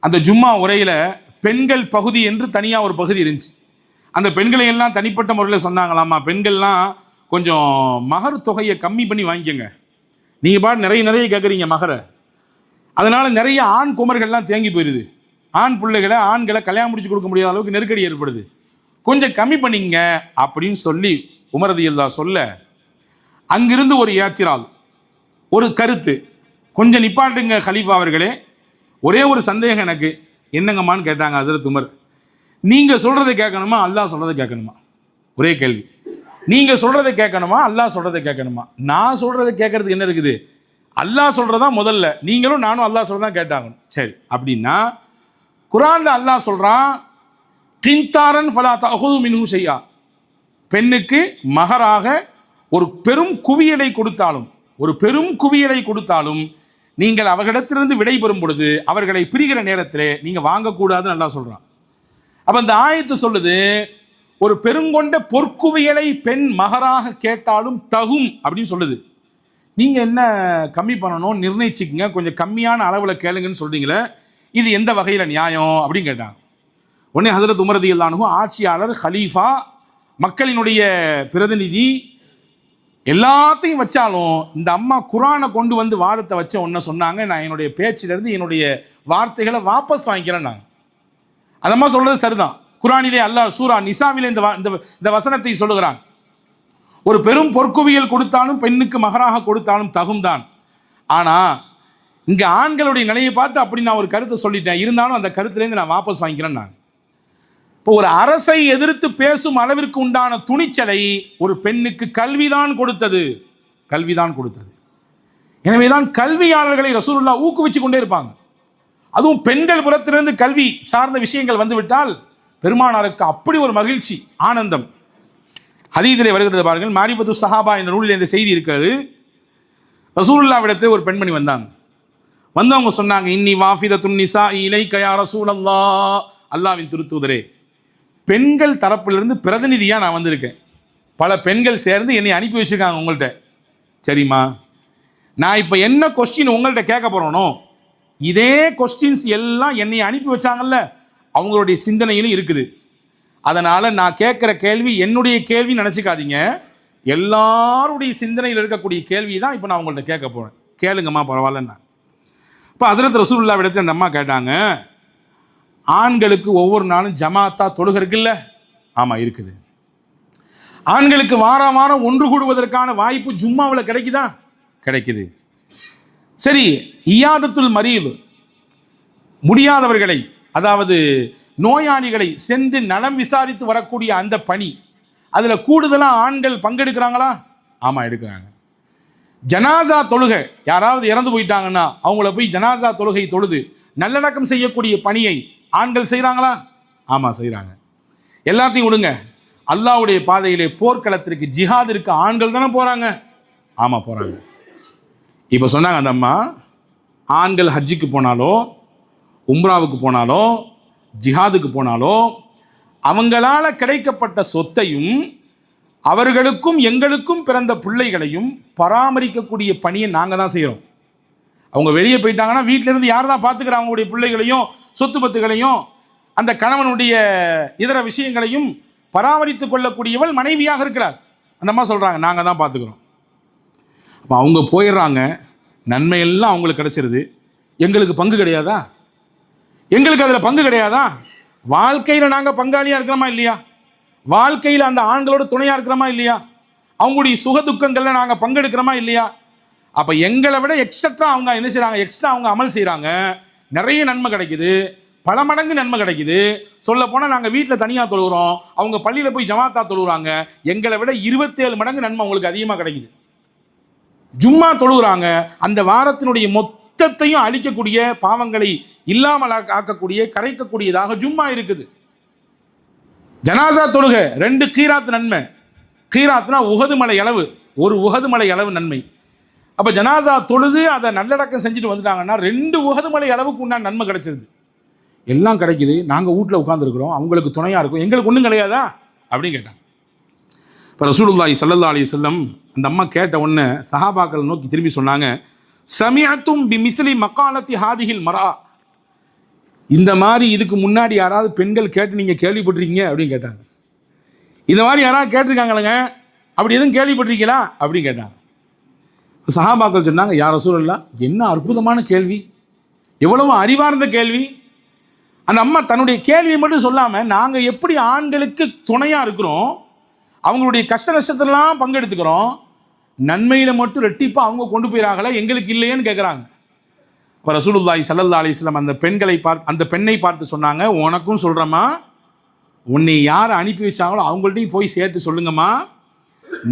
A: அந்த ஜும்மா உரையில் பெண்கள் பகுதி என்று தனியாக ஒரு பகுதி இருந்துச்சு. அந்த பெண்களை எல்லாம் தனிப்பட்ட முறையில் சொன்னாங்களாமா, பெண்கள்லாம் கொஞ்சம் மகர் தொகையை கம்மி பண்ணி வாங்கிக்கோங்க, நீங்கள் பாட்டு நிறைய கேட்குறீங்க மகரை, அதனால் நிறைய ஆண் குமர்கள்லாம் தேங்கி போயிடுது, ஆண்களை கல்யாணம் முடிச்சு கொடுக்க முடியாத அளவுக்கு நெருக்கடி ஏற்படுது, கொஞ்சம் கம்மி பண்ணிங்க அப்படின்னு சொல்லி உமர் ரலியல்லாஹு சொல்ல, அங்கிருந்து ஒரு யாத்திரால் ஒரு கருத்து, கொஞ்சம் நிப்பாட்டுங்க கலீஃபா அவர்களே, ஒரே ஒரு சந்தேகம் எனக்கு, என்னங்கம்மான்னு கேட்டாங்க ஹஸரத் உமர். நீங்கள் சொல்கிறத கேட்கணுமா அல்லாஹ் சொல்கிறத கேட்கணுமா? ஒரே கேள்வி, நீங்கள் சொல்கிறத கேட்கணுமா அல்லாஹ் சொல்கிறத கேட்கணுமா? நான் சொல்கிறத கேட்கறதுக்கு என்ன இருக்குது? அல்லாஹ் சொல்கிறதா முதல்ல, நீங்களும் நானும் அல்லாஹ் சொல்கிறதான் கேட்டாங்க. சரி, அப்படின்னா குர்ஆனில் அல்லாஹ் சொல்கிறான், கின்தாரன் ஃபலா தஅஹுது மின்ஹு ஷைஆ, பெண்ணுக்கு மகராக ஒரு பெரும் குவியலை கொடுத்தாலும் நீங்கள் அவர்களிடத்திலிருந்து விடைபெறும் பொழுது அவர்களை பிரிகிற நேரத்தில் நீங்கள் வாங்கக்கூடாதுன்னு நல்லா சொல்கிறான். அப்போ இந்த ஆயத்து சொல்லுது, ஒரு பெருங்கொண்ட பொற்குவியலை பெண் மகராக கேட்டாலும் தகும் அப்படின்னு சொல்லுது. நீங்கள் என்ன கம்மி பண்ணணும் நிர்ணயிச்சுக்குங்க, கொஞ்சம் கம்மியான அளவில் கேளுங்கன்னு சொல்கிறீங்களே, இது எந்த வகையில் நியாயம் அப்படின்னு கேட்டாங்க. உடனே ஹஸரத் உமர் ரலியல்லாஹு அன்ஹு ஆட்சியாளர், ஹலீஃபா, மக்களினுடைய பிரதிநிதி, எல்லாத்தையும் வச்சாலும் இந்த அம்மா குர்ஆனை கொண்டு வந்து வாதத்தை வச்ச ஒன்றை சொன்னாங்க, நான் என்னுடைய பேச்சிலிருந்து என்னுடைய வார்த்தைகளை வாபஸ் வாங்கிக்கிறேன். நான் அந்த அம்மா சொல்கிறது சரிதான், குர்ஆனிலே அல்லாஹ் சூரா நிசாவிலே இந்த வசனத்தை சொல்லுகிறான். ஒரு பெரும் பொற்குவியல் கொடுத்தாலும் பெண்ணுக்கு மகராக கொடுத்தாலும் தகும்தான். ஆனா இங்க ஆண்களுடைய நிலையை பார்த்து அப்படி நான் ஒரு கருத்தை சொல்லிட்டேன், இருந்தாலும் அந்த கருத்துலேருந்து நான் வாபஸ் வாங்கிக்கிறேன். நான் இப்போ ஒரு அரசை எதிர்த்து பேசும் அளவிற்கு உண்டான துணிச்சலை ஒரு பெண்ணுக்கு கல்விதான் கொடுத்தது, கல்விதான் கொடுத்தது. எனவேதான் கல்வியாளர்களை ரசூலுல்லாஹ் ஊக்குவிச்சு கொண்டே இருப்பாங்க. அதுவும் பெண்கள் புறத்திலிருந்து கல்வி சார்ந்த விஷயங்கள் வந்துவிட்டால் பெருமானாருக்கு அப்படி ஒரு மகிழ்ச்சி, ஆனந்தம். ஹதீஸிலே வருகிறது பாருங்கள், மாரிஃபத்து ஸஹாபா என்ற நூலில் இந்த செய்தி இருக்கிறது. ரசூலுல்லாஹ்விடத்தில் ஒரு பெண்மணி வந்தாங்க. வந்தவங்க சொன்னாங்க, இன்னி வாஃபிதத்துன் நிசா இலைக யா ரசூலல்லாஹ், அல்லாஹ்வின் திருத்தூதரே, பெண்கள் தரப்பிலிருந்து பிரதிநிதியாக நான் வந்திருக்கேன். பல பெண்கள் சேர்ந்து என்னை அனுப்பி வச்சிருக்காங்க உங்கள்கிட்ட. சரிம்மா, நான் இப்போ என்ன கொஸ்டின் உங்கள்கிட்ட கேட்க போகிறோனோ இதே கொஸ்டின்ஸ் எல்லாம் என்னை அனுப்பி வச்சாங்கல்ல அவங்களுடைய சிந்தனையிலும் இருக்குது. அதனால் நான் கேட்குற கேள்வி என்னுடைய கேள்வி நினச்சிக்காதீங்க, எல்லாருடைய சிந்தனையில் இருக்கக்கூடிய கேள்வி தான் இப்போ நான் உங்கள்கிட்ட கேட்க போகிறேன். கேளுங்கம்மா, பரவாயில்லன்னா. இப்போ ஹஸரத் ரசூலுல்லாஹ்விடத்தில் அந்த அம்மா கேட்டாங்க, ஆண்களுக்கு ஒவ்வொரு நாளும் ஜமாத்தா தொழுகை இருக்குல்ல? ஆமாம் இருக்குது. ஆண்களுக்கு வாரம் வாரம் ஒன்று கூடுவதற்கான வாய்ப்பு ஜும்மாவில் கிடைக்குதா? கிடைக்குது. சரி, இயாதத்துல் மரீத், முடியாதவர்களை அதாவது நோயாளிகளை சென்று நலம் விசாரித்து வரக்கூடிய அந்த பணி, அதில் கூடுதலாக ஆண்கள் பங்கெடுக்கிறாங்களா? ஆமாம், எடுக்கிறாங்க. ஜனாசா தொழுகை, யாராவது இறந்து போயிட்டாங்கன்னா அவங்கள போய் ஜனாசா தொழுகை தொழுது நல்லடக்கம் செய்யக்கூடிய பணியை ஆண்கள் செய்கிறாங்களா? ஆமாம், செய்கிறாங்க. எல்லாத்தையும் விடுங்க, அல்லாஹ்வுடைய பாதையிலே போர்க்களத்திற்கு ஜிஹாதிற்கு ஆண்கள் தானே போகிறாங்க? ஆமாம், போகிறாங்க. இப்போ சொன்னாங்க அந்த அம்மா, ஆண்கள் ஹஜ்ஜுக்கு போனாலோ உம்ராவுக்கு போனாலோ ஜிஹாதுக்கு போனாலோ அவங்களால கிடைக்கப்பட்ட சொத்தையும் அவர்களுக்கும் எங்களுக்கும் பிறந்த பிள்ளைகளையும் பராமரிக்கக்கூடிய பணியை நாங்கள் தான் செய்கிறோம். அவங்க வெளியே போயிட்டாங்கன்னா வீட்டிலேருந்து யார் தான் பார்த்துக்கிறாங்க? அவங்களுடைய பிள்ளைகளையும் சொத்து பத்துகளையும் அந்த கணவனுடைய இதர விஷயங்களையும் பராமரித்து கொள்ளக்கூடியவள் மனைவியாக இருக்கிறார். அந்த அம்மா சொல்கிறாங்க, நாங்கள் தான் பார்த்துக்கிறோம். அப்போ அவங்க போயிடுறாங்க, நன்மையெல்லாம் அவங்களுக்கு கிடைச்சிருது, எங்களுக்கு பங்கு கிடையாதா? எங்களுக்கு அதில் பங்கு கிடையாதா? வாழ்க்கையில் நாங்கள் பங்காளியாக இருக்கிறோமா இல்லையா? வாழ்க்கையில் அந்த ஆண்களோட துணையாக இருக்கிறோமா இல்லையா? அவங்களுடைய சுக துக்கங்களில் நாங்கள் பங்கெடுக்கிறோமா இல்லையா? அப்போ எங்களை விட எக்ஸ்ட்ரா அவங்க என்ன செய்கிறாங்க? எக்ஸ்ட்ரா அவங்க அமல் செய்கிறாங்க, நிறைய நன்மை கிடைக்குது, பல மடங்கு நன்மை கிடைக்குது. சொல்லப்போனால் நாங்கள் வீட்டில் தனியாக தொழுகிறோம், அவங்க பள்ளியில் போய் ஜமாத்தா தொழுகிறாங்க, எங்களை விட 27 மடங்கு நன்மை அவங்களுக்கு அதிகமாக கிடைக்குது. ஜும்மா தொழுகிறாங்க, அந்த வாரத்தினுடைய மொத்தத்தையும் அழிக்கக்கூடிய, பாவங்களை இல்லாமல் ஆக்கக்கூடிய, கரைக்கக்கூடியதாக ஜும்மா இருக்குது. ஜனாசா தொழுகை 2 கீராத் நன்மை. கீராத்னா உஹது மலை அளவு, ஒரு உஹது மலை அளவு நன்மை. அப்போ ஜனாசா தொழுது அதை நல்லடக்கம் செஞ்சுட்டு வந்துட்டாங்கன்னா 2 உஹது மலை அளவுக்கு உண்டான நன்மை கிடைச்சிருது. எல்லாம் கிடைக்குது, நாங்கள் வீட்டில் உட்காந்துருக்குறோம், அவங்களுக்கு துணையாக இருக்கும், எங்களுக்கு ஒன்றும் கிடையாதா அப்படின்னு கேட்டாங்க. இப்போ ரசூலுல்லாஹி ஸல்லல்லாஹு அலைஹி வஸல்லம் அந்த அம்மா கேட்ட உடனே சஹாபாக்கள் நோக்கி திரும்பி சொன்னாங்க, சமிஅத்தும் பிமிஸ்லி மகாலத்தி ஹாதிஹில் மரா, இந்த மாதிரி இதுக்கு முன்னாடி யாராவது பெண்கள் கேட்டு நீங்கள் கேள்விப்பட்டிருக்கீங்க அப்படின்னு கேட்டாங்க. இந்த மாதிரி யாராவது கேட்டிருக்காங்களேங்க, அப்படி எதுவும் கேள்விப்பட்டிருக்கீங்களா அப்படின்னு கேட்டாங்க. சஹாபாக்கள் சொன்னாங்க, யா ரசூலல்லாஹ், என்ன அற்புதமான கேள்வி, எவ்வளவு அறிவார்ந்த கேள்வி. அந்த அம்மா தன்னுடைய கேள்வியை மட்டும் சொல்லாமல், நாங்கள் எப்படி ஆண்களுக்கு துணையாக இருக்கிறோம், அவங்களுடைய கஷ்ட நஷ்டத்திலாம் பங்கெடுத்துக்கிறோம், நன்மையில் மட்டும் ரெட்டிப்பாக அவங்க கொண்டு போயிறாங்களே, எங்களுக்கு இல்லையேன்னு கேட்குறாங்க. இப்போ ரசூலுல்லாஹி ஸல்லல்லாஹு அலைஹி வஸல்லம் அந்த பெண்ணை பார்த்து சொன்னாங்க, உனக்கும் சொல்கிறேம்மா, உன்னை யார் அனுப்பி வச்சாங்களோ அவங்கள்ட்டையும் போய் சேர்த்து சொல்லுங்கம்மா,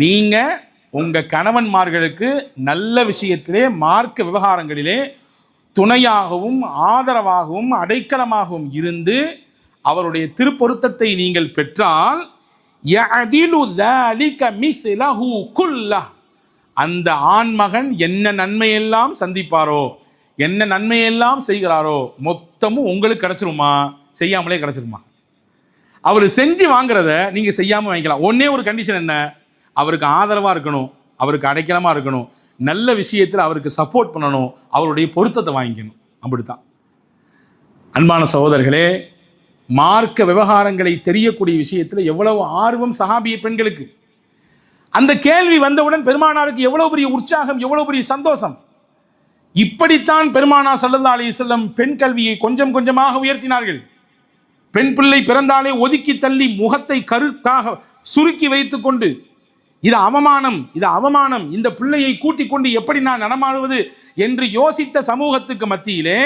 A: நீங்கள் உங்கள் கணவன்மார்களுக்கு நல்ல விஷயத்திலே மார்க்க விவகாரங்களிலே துணையாகவும் ஆதரவாகவும் அடைக்கலமாகவும் இருந்து அவருடைய திருப்பொருத்தத்தை நீங்கள் பெற்றால் அந்த ஆண்மகன் என்ன நன்மையெல்லாம் சந்திப்பாரோ, என்ன நன்மையெல்லாம் செய்கிறாரோ மொத்தமும் உங்களுக்கு கிடைச்சிருமா, செய்யாமலே கிடைச்சிருமா. அவர் செஞ்சு வாங்குறத நீங்கள் செய்யாமல் வாங்கிக்கலாம். ஒன்னே ஒரு கண்டிஷன் என்ன, அவருக்கு ஆதரவாக இருக்கணும், அவருக்கு அடைக்கலமாக இருக்கணும், நல்ல விஷயத்தில் அவருக்கு சப்போர்ட் பண்ணணும், அவருடைய பொருத்தத்தை வாங்கிக்கணும். அப்படித்தான் அன்பான சகோதரர்களே, மார்க்க விவகாரங்களை தெரியக்கூடிய விஷயத்தில் எவ்வளவு ஆர்வம் சஹாபிய பெண்களுக்கு. அந்த கேள்வி வந்தவுடன் பெருமானாருக்கு எவ்வளவு பெரிய உற்சாகம், எவ்வளவு பெரிய சந்தோஷம். இப்படித்தான் பெருமானார் ஸல்லல்லாஹு அலைஹி வஸல்லம் பெண் கல்வியை கொஞ்சம் கொஞ்சமாக உயர்த்தினார்கள். பெண் பிள்ளை பிறந்தாலே ஒதுக்கி தள்ளி முகத்தை கருக்காக சுருக்கி வைத்துக் கொண்டு இது அவமானம், இது அவமானம், இந்த பிள்ளையை கூட்டிக் கொண்டு எப்படி நான் நடமாடுவது என்று யோசித்த சமூகத்துக்கு மத்தியிலே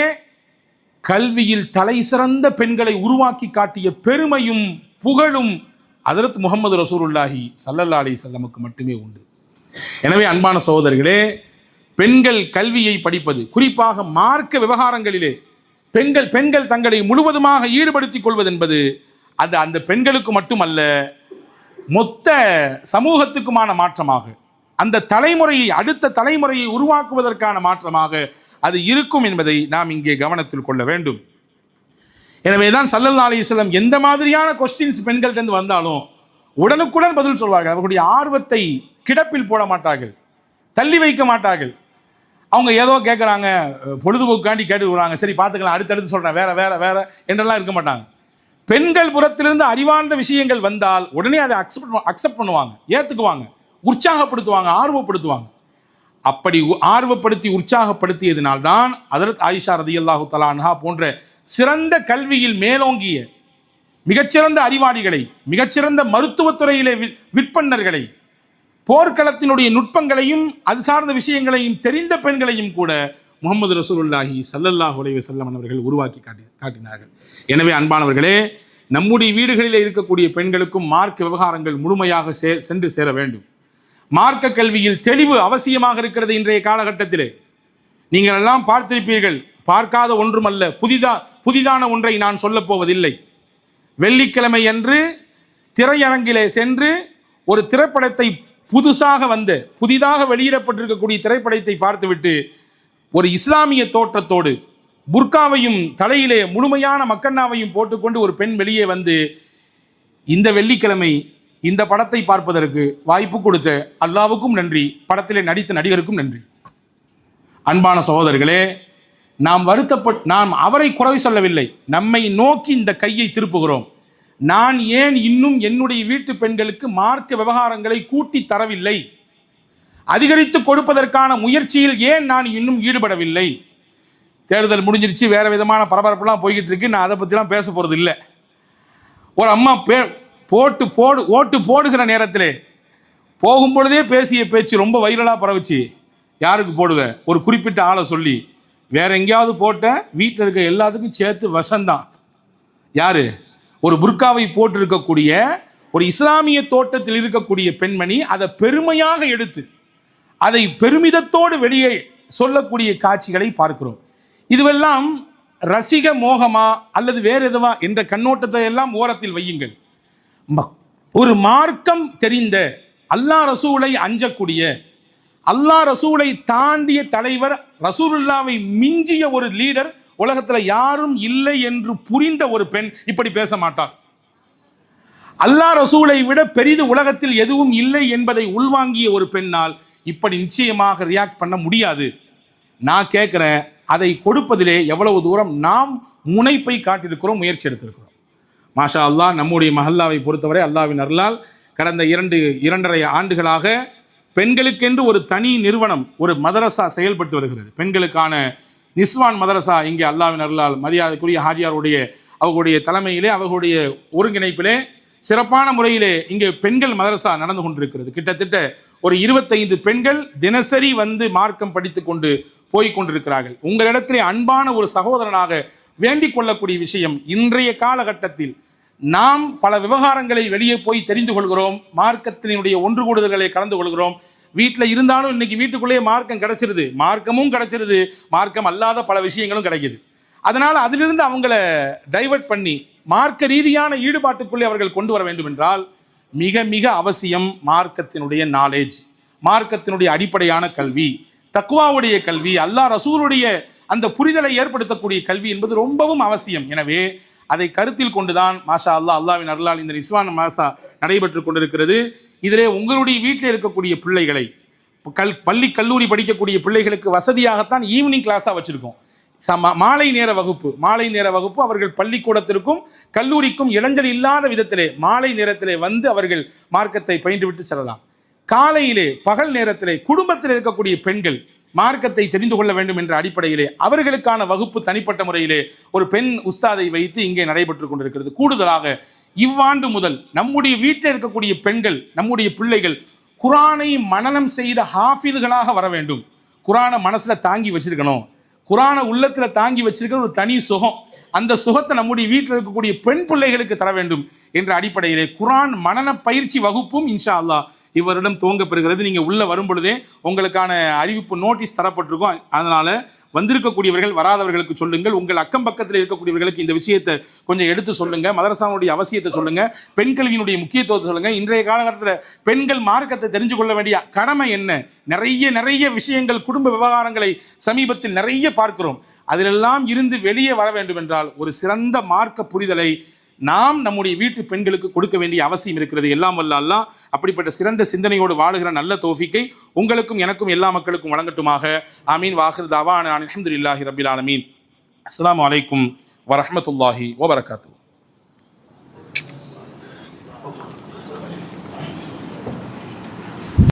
A: கல்வியில் தலை சிறந்த பெண்களை உருவாக்கி காட்டிய பெருமையும் புகழும் ஹஜ்ரத் முஹம்மது ரசூலுல்லாஹி ஸல்லல்லாஹு அலைஹி வஸல்லமுக்கு மட்டுமே உண்டு. எனவே அன்பான சகோதரர்களே, பெண்கள் கல்வியை படிப்பது, குறிப்பாக மார்க்க விவகாரங்களிலே பெண்கள் தங்களை முழுவதுமாக ஈடுபடுத்திக் கொள்வது என்பது அது அந்த பெண்களுக்கு மட்டுமல்ல, மொத்த சமூகத்துக்குமான மாற்றமாக, அந்த தலைமுறையை, அடுத்த தலைமுறையை உருவாக்குவதற்கான மாற்றமாக அது இருக்கும் என்பதை நாம் இங்கே கவனத்தில் கொள்ள வேண்டும். எனவேதான் ஸல்லல்லாஹு அலைஹி வஸல்லம் எந்த மாதிரியான கொஸ்டின்ஸ் பெண்கள்கிட்ட வந்தாலும் உடனுக்குடன் பதில் சொல்வார்கள். அவர்களுடைய ஆர்வத்தை கிடப்பில் போட மாட்டார்கள், தள்ளி வைக்க மாட்டார்கள். அவங்க ஏதோ கேட்குறாங்க, பொழுதுபோக்காண்டி கேட்டுக்கிறாங்க, சரி பார்த்துக்கலாம், அடுத்தடுத்து சொல்கிறேன், வேற வேற வேற என்றெல்லாம் இருக்க மாட்டாங்க. பெண்கள் புறத்திலிருந்து அறிவார்ந்த விஷயங்கள் வந்தால் உடனே அதை அக்செப்ட் பண்ணுவாங்க, ஏற்றுக்குவாங்க, உற்சாகப்படுத்துவாங்க, ஆர்வப்படுத்துவாங்க. அப்படி ஆர்வப்படுத்தி உற்சாகப்படுத்தியதினால்தான் ஹஜ்ரத் ஆயிஷா ரலியல்லாஹு தஆலா அன்ஹா போன்ற சிறந்த கல்வியில் மேலோங்கிய மிகச்சிறந்த அறிவாளிகளை, மிகச்சிறந்த மருத்துவத்துறையிலே விற்பன்னர்களை, போர்க்களத்தினுடைய நுட்பங்களையும் அது சார்ந்த விஷயங்களையும் தெரிந்த பெண்களையும் கூட முஹம்மது ரசூலுல்லாஹி ஸல்லல்லாஹு அலைஹி வஸல்லம் அவர்கள் உருவாக்கி காட்டினார்கள். எனவே அன்பானவர்களே, நம்முடைய வீடுகளில் இருக்கக்கூடிய பெண்களுக்கும் மார்க்க விவகாரங்கள் முழுமையாக சென்று சேர வேண்டும். மார்க்க கல்வியில் தெளிவு அவசியமாக இருக்கிறது. இன்றைய காலகட்டத்திலே நீங்கள் எல்லாம் பார்த்திருப்பீர்கள், பார்க்காத ஒன்றுமல்ல, புதிதான ஒன்றை நான் சொல்லப் போவதில்லை. வெள்ளிக்கிழமை அன்று திரையரங்கிலே சென்று ஒரு திரைப்படத்தை புதிதாக வெளியிடப்பட்டிருக்கக்கூடிய திரைப்படத்தை பார்த்துவிட்டு ஒரு இஸ்லாமிய தோற்றத்தோடு புர்காவையும் தலையிலே முழுமையான மக்கண்ணாவையும் போட்டுக்கொண்டு ஒரு பெண் வெளியே வந்து, இந்த வெள்ளிக்கிழமை இந்த படத்தை பார்ப்பதற்கு வாய்ப்பு கொடுத்த அல்லாவுக்கும் நன்றி, படத்திலே நடித்த நடிகருக்கும் நன்றி. அன்பான சகோதரர்களே, நாம் அவரை குறை சொல்லவில்லை, நம்மை நோக்கி இந்த கையை திருப்புகிறோம். நான் ஏன் இன்னும் என்னுடைய வீட்டு பெண்களுக்கு மார்க்க விவகாரங்களை கூட்டி தரவில்லை, அதிகரித்து கொடுப்பதற்கான முயற்சியில் ஏன் நான் இன்னும் ஈடுபடவில்லை? தேர்தல் முடிஞ்சிருச்சு, வேற விதமான பரபரப்புலாம் போய்கிட்டு இருக்கு, நான் அதை பற்றிலாம் பேச போகிறது இல்லை. ஒரு அம்மா ஓட்டு போடுகிற நேரத்தில் போகும்பொழுதே பேசிய பேச்சு ரொம்ப வைரலாக பரவுச்சு. யாருக்கு போடுவ, ஒரு குறிப்பிட்ட ஆளை சொல்லி, வேற எங்கேயாவது போட்ட வீட்டில் இருக்க எல்லாத்துக்கும் சேர்த்து விஷம்தான். யாரு? ஒரு புர்காவை போட்டிருக்கக்கூடிய ஒரு இஸ்லாமிய தோட்டத்தில் இருக்கக்கூடிய பெண்மணி அதை பெருமையாக எடுத்து அதை பெருமிதத்தோடு வெளியே சொல்லக்கூடிய காட்சிகளை பார்க்கிறோம். இதுவெல்லாம் ரசிக மோகமா அல்லது வேறு எதுவா என்ற கண்ணோட்டத்தை எல்லாம் ஓரத்தில் வையுங்கள். ஒரு மார்க்கம் தெரிந்த, அல்லாஹ் ரசூலை அஞ்சக்கூடிய, அல்லாஹ் ரசூலை தாண்டிய தலைவர், ரசூலுல்லாவை மிஞ்சிய ஒரு லீடர் உலகத்தில் யாரும் இல்லை என்று புரிந்த ஒரு பெண் இப்படி பேச மாட்டார். அல்லாஹ் ரசூலை விட பெரிது உலகத்தில் எதுவும் இல்லை என்பதை உள்வாங்கிய ஒரு பெண்ணால் இப்படி நிச்சயமாக ரியாக்ட் பண்ண முடியாது. நான் கேட்குறேன், அதை கொடுப்பதிலே எவ்வளவு தூரம் நாம் முனைப்பை காட்டியிருக்கிறோம், முயற்சி எடுத்திருக்கிறோம். மாஷா அல்லாஹ், நம்முடைய மஹல்லாவை பொறுத்தவரை அல்லாஹ்வின் அருளால் கடந்த 2.5 ஆண்டுகளாக பெண்களுக்கென்று ஒரு தனி நிறுவனம், ஒரு மதரசா செயல்பட்டு வருகிறது. பெண்களுக்கான நிஸ்வான் மதரசா இங்கே அல்லாஹ்வின் அருளால் மரியாதைக்குரிய ஹாஜியாருடைய அவர்களுடைய தலைமையிலே, அவர்களுடைய ஒருங்கிணைப்பிலே சிறப்பான முறையிலே இங்கே பெண்கள் மதரசா நடந்து கொண்டிருக்கிறது. கிட்டத்தட்ட ஒரு 25 பெண்கள் தினசரி வந்து மார்க்கம் படித்து கொண்டு போய்கொண்டிருக்கிறார்கள். உங்களிடத்திலே அன்பான ஒரு சகோதரனாக வேண்டிக் கொள்ளக்கூடிய விஷயம், இன்றைய காலகட்டத்தில் நாம் பல விவகாரங்களை வெளியே போய் தெரிந்து கொள்கிறோம், மார்க்கத்தினுடைய ஒன்று கூடுதல்களை கலந்து கொள்கிறோம். வீட்டில் இருந்தாலும் இன்னைக்கு வீட்டுக்குள்ளேயே மார்க்கம் கிடைச்சிருது, மார்க்கமும் கிடைச்சிருது, மார்க்கம் அல்லாத பல விஷயங்களும் கிடைக்குது. அதனால் அதிலிருந்து அவங்கள டைவர்ட் பண்ணி மார்க்க ரீதியான ஈடுபாட்டுக்குள்ளே அவர்கள் கொண்டு வர வேண்டும் என்றால் மிக மிக அவசியம் மார்க்கத்தினுடைய நாலேஜ், மார்க்கத்தினுடைய அடிப்படையான கல்வி, தக்வாவுடைய கல்வி, அல்லாஹ் ரசூலுடைய அந்த புரிதலை ஏற்படுத்தக்கூடிய கல்வி என்பது ரொம்பவும் அவசியம். எனவே அதை கருத்தில் கொண்டுதான் மாஷா அல்லாஹ், அல்லாஹ்வின் அருளால் இந்த நிஸ்வான் மதரசா நடைபெற்று கொண்டிருக்கிறது. இதிலே உங்களுடைய வீட்டில் இருக்கக்கூடிய பிள்ளைகளை, பள்ளி கல்லூரி படிக்கக்கூடிய பிள்ளைகளுக்கு வசதியாகத்தான் ஈவினிங் கிளாஸாக வச்சுருக்கோம். மாலை நேர வகுப்பு அவர்கள் பள்ளிக்கூடத்திற்கும் கல்லூரிக்கும் இடைஞ்சல் இல்லாத விதத்திலே மாலை நேரத்திலே வந்து அவர்கள் மார்க்கத்தை பயின்றுவிட்டு செல்லலாம். காலையிலே பகல் நேரத்திலே குடும்பத்தில் இருக்கக்கூடிய பெண்கள் மார்க்கத்தை தெரிந்து கொள்ள வேண்டும் என்ற அடிப்படையிலே அவர்களுக்கான வகுப்பு தனிப்பட்ட முறையிலே ஒரு பெண் உஸ்தாதை வைத்து இங்கே நடைபெற்று கொண்டிருக்கிறது. கூடுதலாக இவ்வாண்டு முதல் நம்முடைய வீட்டில் இருக்கக்கூடிய பெண்கள், நம்முடைய பிள்ளைகள் குரானை மனனம் செய்த ஹாஃபிதுகளாக வர வேண்டும். குரானை மனசுல தாங்கி வச்சிருக்கணும். குரானை உள்ளத்துல தாங்கி வச்சிருக்கிற ஒரு தனி சுகம், அந்த சுகத்தை நம்முடைய வீட்டில் இருக்கக்கூடிய பெண் பிள்ளைகளுக்கு தர வேண்டும் என்ற அடிப்படையிலே குரான் மனன பயிற்சி வகுப்பும் இன்ஷா அல்லாஹ் இவரிடம் துவங்க பெறுகிறது. நீங்கள் உள்ளே வரும் பொழுதே உங்களுக்கான அறிவிப்பு நோட்டீஸ் தரப்பட்டிருக்கும். அதனால் வந்திருக்கக்கூடியவர்கள் வராதவர்களுக்கு சொல்லுங்கள். உங்கள் அக்கம் பக்கத்தில் இருக்கக்கூடியவர்களுக்கு இந்த விஷயத்தை கொஞ்சம் எடுத்து சொல்லுங்கள். மதரசாவுடைய அவசியத்தை சொல்லுங்கள். பெண் கல்வியினுடைய முக்கியத்துவத்தை சொல்லுங்கள். இன்றைய காலகட்டத்தில் பெண்கள் மார்க்கத்தை தெரிஞ்சு கொள்ள வேண்டிய கடமை என்ன? நிறைய விஷயங்கள், குடும்ப விவகாரங்களை சமீபத்தில் நிறைய பார்க்கிறோம். அதிலெல்லாம் இருந்து வெளியே வர வேண்டும் என்றால் ஒரு சிறந்த மார்க்க புரிதலை நாம் நம்முடைய வீட்டு பெண்களுக்கு கொடுக்க வேண்டிய அவசியம் இருக்கிறது. எல்லாம் வல்ல அல்லாஹ் அப்படிப்பட்ட சிறந்த சிந்தனையோடு வாழுகிற நல்ல தௌஃபீக்கை உங்களுக்கும் எனக்கும் எல்லா மக்களுக்கும் வழங்கட்டுமாக. ஆமீன். வாஹிர் தாவானா அல்ஹம்துலில்லாஹி ரப்பில் ஆலமீன். அஸ்ஸலாமு அலைக்கும் வரஹ்மத்துல்லாஹி வபரகாத்துஹு.